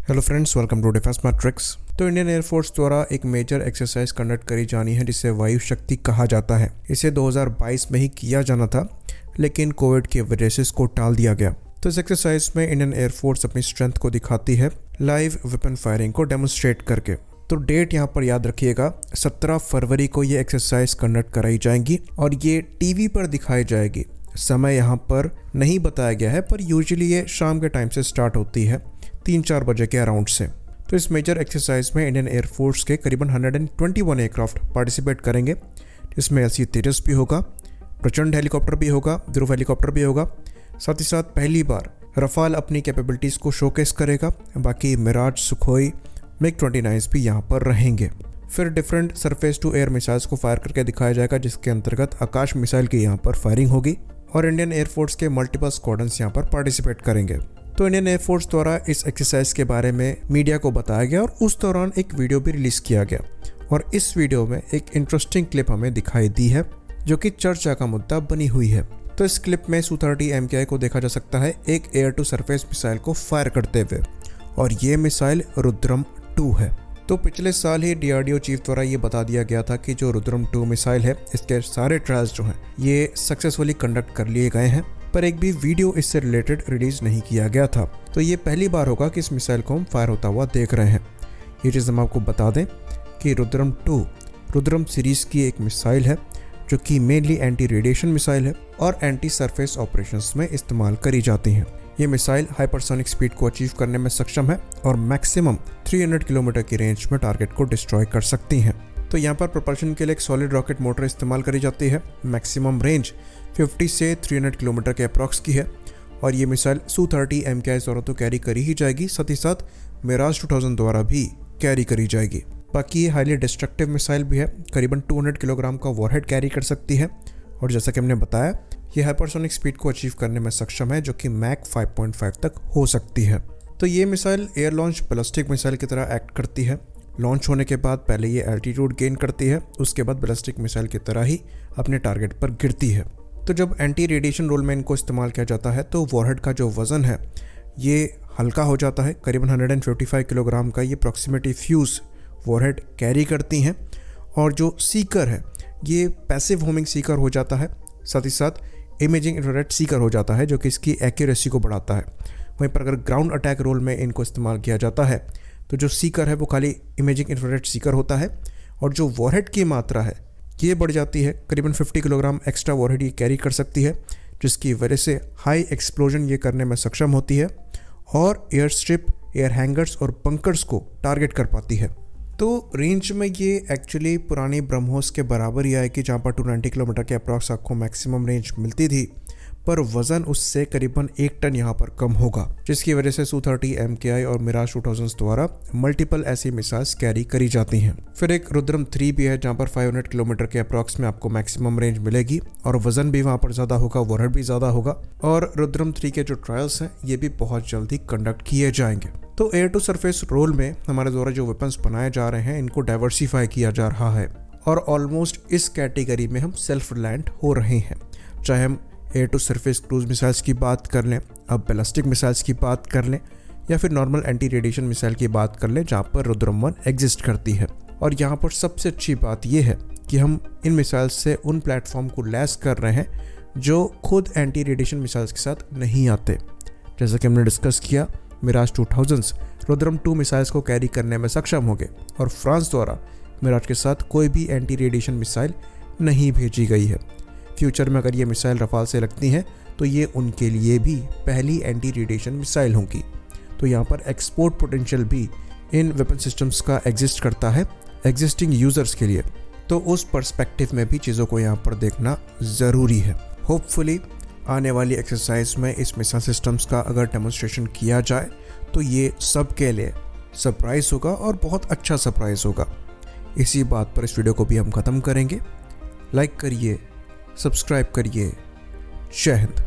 Hello friends, welcome to defence matrix. तो Indian air force द्वारा एक मेजर एक्सरसाइज कंडक्ट करी जानी है जिसे वायु शक्ति कहा जाता है। इसे 2022 में ही किया जाना था, लेकिन कोविड की वजह से इसको टाल दिया गया। तो इस एक्सरसाइज में इंडियन एयरफोर्स अपनी स्ट्रेंथ को दिखाती है लाइव वेपन फायरिंग को डेमोन्स्ट्रेट करके। तो डेट यहाँ पर याद रखिएगा, 17 फरवरी को ये एक्सरसाइज कंडक्ट कराई जाएंगी और ये टीवी पर दिखाई जाएगी। समय यहाँ पर नहीं बताया गया है, पर यूजुअली ये शाम के टाइम से स्टार्ट होती है, 3-4 बजे के अराउंड से। तो इस मेजर एक्सरसाइज में इंडियन एयरफोर्स के करीबन 121 एयरक्राफ्ट पार्टिसिपेट करेंगे, जिसमें LC तेजस भी होगा, प्रचंड हेलीकॉप्टर भी होगा, ध्रुव हेलीकॉप्टर भी होगा। साथ ही साथ पहली बार रफाल अपनी कैपेबिलिटीज़ को शोकेस करेगा। बाकी मिराज, सुखोई, MiG-29 भी यहाँ पर रहेंगे। फिर different surface to air missiles को फायर करके दिखाया जाएगा, जिसके अंतर्गत आकाश मिसाइल की यहाँ पर फायरिंग होगी और इंडियन एयरफोर्स के मल्टीपल स्क्वाड्रन्स यहाँ पर पार्टिसिपेट करेंगे। तो इंडियन एयरफोर्स द्वारा इस एक्सरसाइज के बारे में मीडिया को बताया गया और उस दौरान एक वीडियो भी रिलीज किया गया और इस वीडियो में एक इंटरेस्टिंग क्लिप हमें दिखाई दी है जो कि चर्चा का मुद्दा बनी हुई है। तो इस क्लिप में Su-30 MKI को देखा जा सकता है एक एयर टू सरफेस मिसाइल को फायर करते हुए, और ये मिसाइल रुद्रम 2 है। तो पिछले साल ही DRDO चीफ द्वारा ये बता दिया गया था कि जो रुद्रम 2 मिसाइल है, इसके सारे ट्रायल्स जो हैं ये सक्सेसफुली कंडक्ट कर लिए गए हैं, पर एक भी वीडियो इससे रिलेटेड रिलीज नहीं किया गया था। तो ये पहली बार होगा कि इस मिसाइल को हम फायर होता हुआ देख रहे हैं। ये चीज़ हम आपको बता दें कि रुद्रम 2 रुद्रम सीरीज की एक मिसाइल है जो कि मेनली एंटी रेडिएशन मिसाइल है और एंटी सरफेस ऑपरेशंस में इस्तेमाल करी जाती हैं। ये मिसाइल हाइपरसोनिक स्पीड को अचीव करने में सक्षम है और मैक्सिमम 300 किलोमीटर की रेंज में टारगेट को डिस्ट्रॉय कर सकती हैं। तो यहाँ पर प्रोपल्शन के लिए एक सॉलिड रॉकेट मोटर इस्तेमाल करी जाती है। मैक्सिमम रेंज 50 से 300 किलोमीटर के अप्रॉक्स की है और ये मिसाइल Su-30 MKI द्वारा तो कैरी करी ही जाएगी, साथ ही साथ मिराज 2000 द्वारा भी कैरी करी जाएगी। बाकी ये हाईली डिस्ट्रक्टिव मिसाइल भी है, करीबन 200 किलोग्राम का वॉरहेड कैरी कर सकती है और जैसा कि हमने बताया, ये हाइपरसोनिक स्पीड को अचीव करने में सक्षम है जो कि मैक 5.5 तक हो सकती है। तो ये missile air launch ballistic missile की तरह एक्ट करती है। लॉन्च होने के बाद पहले ये एल्टीट्यूड गेन करती है, उसके बाद बैलिस्टिक मिसाइल की तरह ही अपने टारगेट पर गिरती है। तो जब एंटी रेडिएशन रोल में इनको इस्तेमाल किया जाता है तो वॉरहेड का जो वज़न है ये हल्का हो जाता है। करीबन 155 किलोग्राम का ये प्रॉक्सिमिटी फ्यूज़ वॉरहेड कैरी करती हैं और जो सीकर है ये पैसिव होमिंग सीकर हो जाता है, साथ ही साथ इमेजिंग इंफ्रारेड सीकर हो जाता है जो कि इसकी एक्यूरेसी को बढ़ाता है। वहीं पर अगर ग्राउंड अटैक रोल में इनको इस्तेमाल किया जाता है तो जो सीकर है वो खाली इमेजिंग इंफ्रारेड सीकर होता है और जो वॉरहेड की मात्रा है ये बढ़ जाती है। करीबन 50 किलोग्राम एक्स्ट्रा वॉरहेड ये कैरी कर सकती है, जिसकी वजह से हाई एक्सप्लोजन ये करने में सक्षम होती है और एयर स्ट्रिप, एयर हैंगर्स और बंकर्स को टारगेट कर पाती है। तो रेंज में ये एक्चुअली पुरानी ब्रह्मोस के बराबर ही आएगी, जहाँ पर 290 किलोमीटर के अप्रॉक्स आपको मैक्सिमम रेंज मिलती थी, पर वज़न उससे करीबन 1 टन यहाँ पर कम होगा, जिसकी वजह से Su-30 MKI और मिराज 2000 द्वारा मल्टीपल ऐसी मिसाइल्स कैरी करी जाती हैं। फिर एक रुद्रम 3 भी है, जहाँ पर 500 किलोमीटर के अप्रॉक्स में आपको मैक्सिमम रेंज मिलेगी और वज़न भी वहाँ पर ज़्यादा होगा, वॉरहेड भी ज़्यादा होगा और रुद्रम 3 के जो ट्रायल्स हैं ये भी बहुत जल्दी कंडक्ट किए जाएंगे। तो एयर टू सरफेस रोल में हमारे द्वारा जो वेपन्स बनाए जा रहे हैं इनको डाइवर्सिफाई किया जा रहा है और ऑलमोस्ट इस कैटेगरी में हम सेल्फ रिलायंट हो रहे हैं। चाहे हम air to surface cruise missiles की बात कर लें, अब बैलिस्टिक मिसाइल्स की बात कर लें या फिर नॉर्मल एंटी रेडिएशन मिसाइल की बात कर लें, जहाँ पर रुद्रम 1 एग्जिस्ट करती है। और यहाँ पर सबसे अच्छी बात यह है कि हम इन मिसाइल्स से उन प्लेटफॉर्म को लैस कर रहे हैं जो खुद एंटी रेडिएशन मिसाइल्स के साथ नहीं आते। जैसा कि हमने डिस्कस किया, मिराज 2000 रुद्रम 2 मिसाइल्स को कैरी करने में सक्षम हो गए और फ्रांस द्वारा मिराज के साथ कोई भी एंटी रेडिएशन मिसाइल नहीं भेजी गई है। फ्यूचर में अगर ये मिसाइल रफाल से लगती हैं तो ये उनके लिए भी पहली एंटी रेडिएशन मिसाइल होंगी। तो यहाँ पर एक्सपोर्ट पोटेंशियल भी इन वेपन सिस्टम्स का एग्जिस्ट करता है एग्जिस्टिंग यूज़र्स के लिए। तो उस पर्सपेक्टिव में भी चीज़ों को यहाँ पर देखना ज़रूरी है। होपफुली आने वाली एक्सरसाइज में इस मिसाइल सिस्टम्स का अगर डेमोन्स्ट्रेशन किया जाए तो ये सब के लिए सरप्राइज़ होगा और बहुत अच्छा सरप्राइज़ होगा। इसी बात पर इस वीडियो को भी हम ख़त्म करेंगे। लाइक करिए, सब्सक्राइब करिए। जय हिंद।